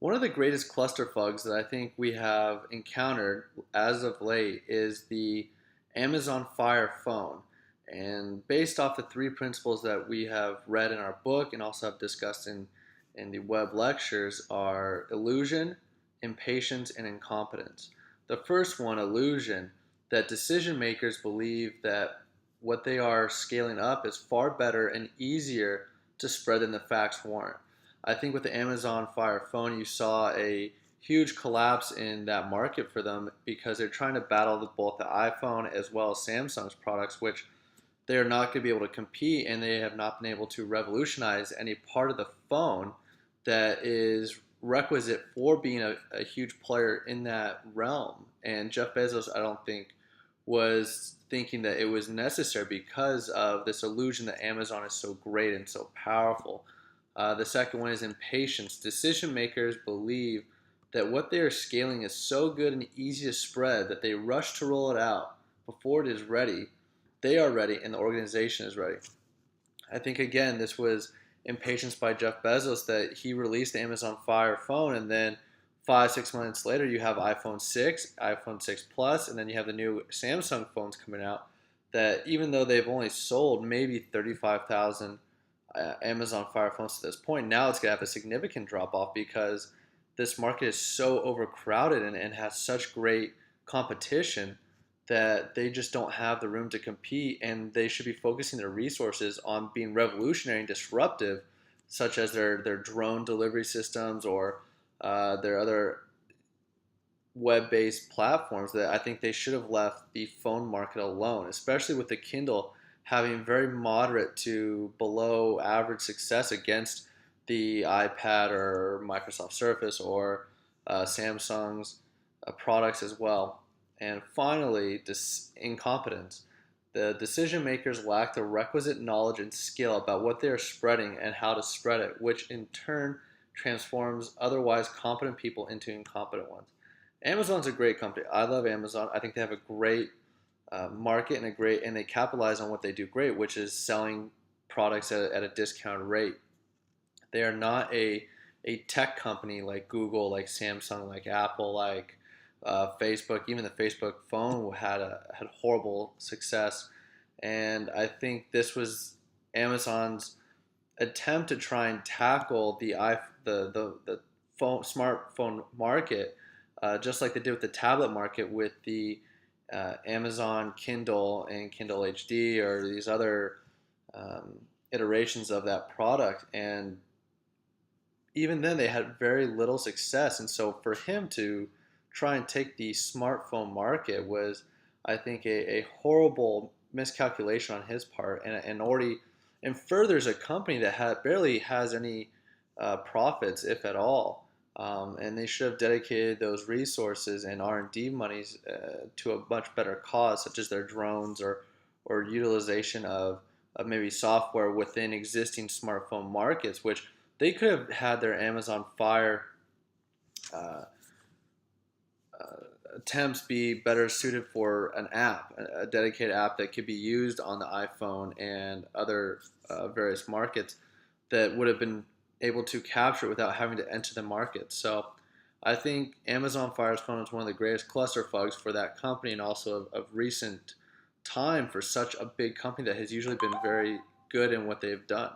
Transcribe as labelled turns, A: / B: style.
A: One of the greatest clusterfugs that I think we have encountered as of late is the Amazon Fire phone. And based off the three principles that we have read in our book and also have discussed in the web lectures are illusion, impatience, and incompetence. The first one, illusion, that decision makers believe that what they are scaling up is far better and easier to spread than the facts warrant. I think with the Amazon Fire phone, you saw a huge collapse in that market for them because they're trying to battle both the iPhone as well as Samsung's products, which they are not going to be able to compete, and they have not been able to revolutionize any part of the phone that is requisite for being a huge player in that realm. And Jeff Bezos, I don't think, was thinking that it was necessary because of this illusion that Amazon is so great and so powerful. The second one is impatience. Decision makers believe that what they are scaling is so good and easy to spread that they rush to roll it out before it is ready. They are ready and the organization is ready. I think, again, this was impatience by Jeff Bezos that he released the Amazon Fire phone, and then 5, 6 months later you have iPhone 6, iPhone 6 Plus, and then you have the new Samsung phones coming out that, even though they've only sold maybe 35,000 Amazon Fire phones to this point, now it's going to have a significant drop off because this market is so overcrowded and has such great competition that they just don't have the room to compete, and they should be focusing their resources on being revolutionary and disruptive, such as their drone delivery systems or their other web-based platforms. That I think they should have left the phone market alone, especially with the Kindle having very moderate to below average success against the iPad or Microsoft Surface or Samsung's products as well. And finally, incompetence. The decision makers lack the requisite knowledge and skill about what they are spreading and how to spread it, which in turn transforms otherwise competent people into incompetent ones. Amazon's a great company. I love Amazon. I think they have a great market and they capitalize on what they do great, which is selling products at a discounted rate. They are not a tech company like Google, like Samsung, like Apple, like Facebook. Even the Facebook phone had horrible success, and I think this was Amazon's attempt to try and tackle the phone smartphone market, just like they did with the tablet market with the Amazon Kindle and Kindle HD or these other iterations of that product. And even then, they had very little success. And so for him to try and take the smartphone market was, I think, a horrible miscalculation on his part, and furthers a company that barely has any profits, if at all. And they should have dedicated those resources and R&D monies to a much better cause, such as their drones or utilization of maybe software within existing smartphone markets, which they could have had their Amazon Fire uh, attempts be better suited for an app, a dedicated app that could be used on the iPhone and other various markets that would have been able to capture it without having to enter the market. So I think Amazon Fire's phone is one of the greatest clusterfugs for that company, and also of recent time for such a big company that has usually been very good in what they've done.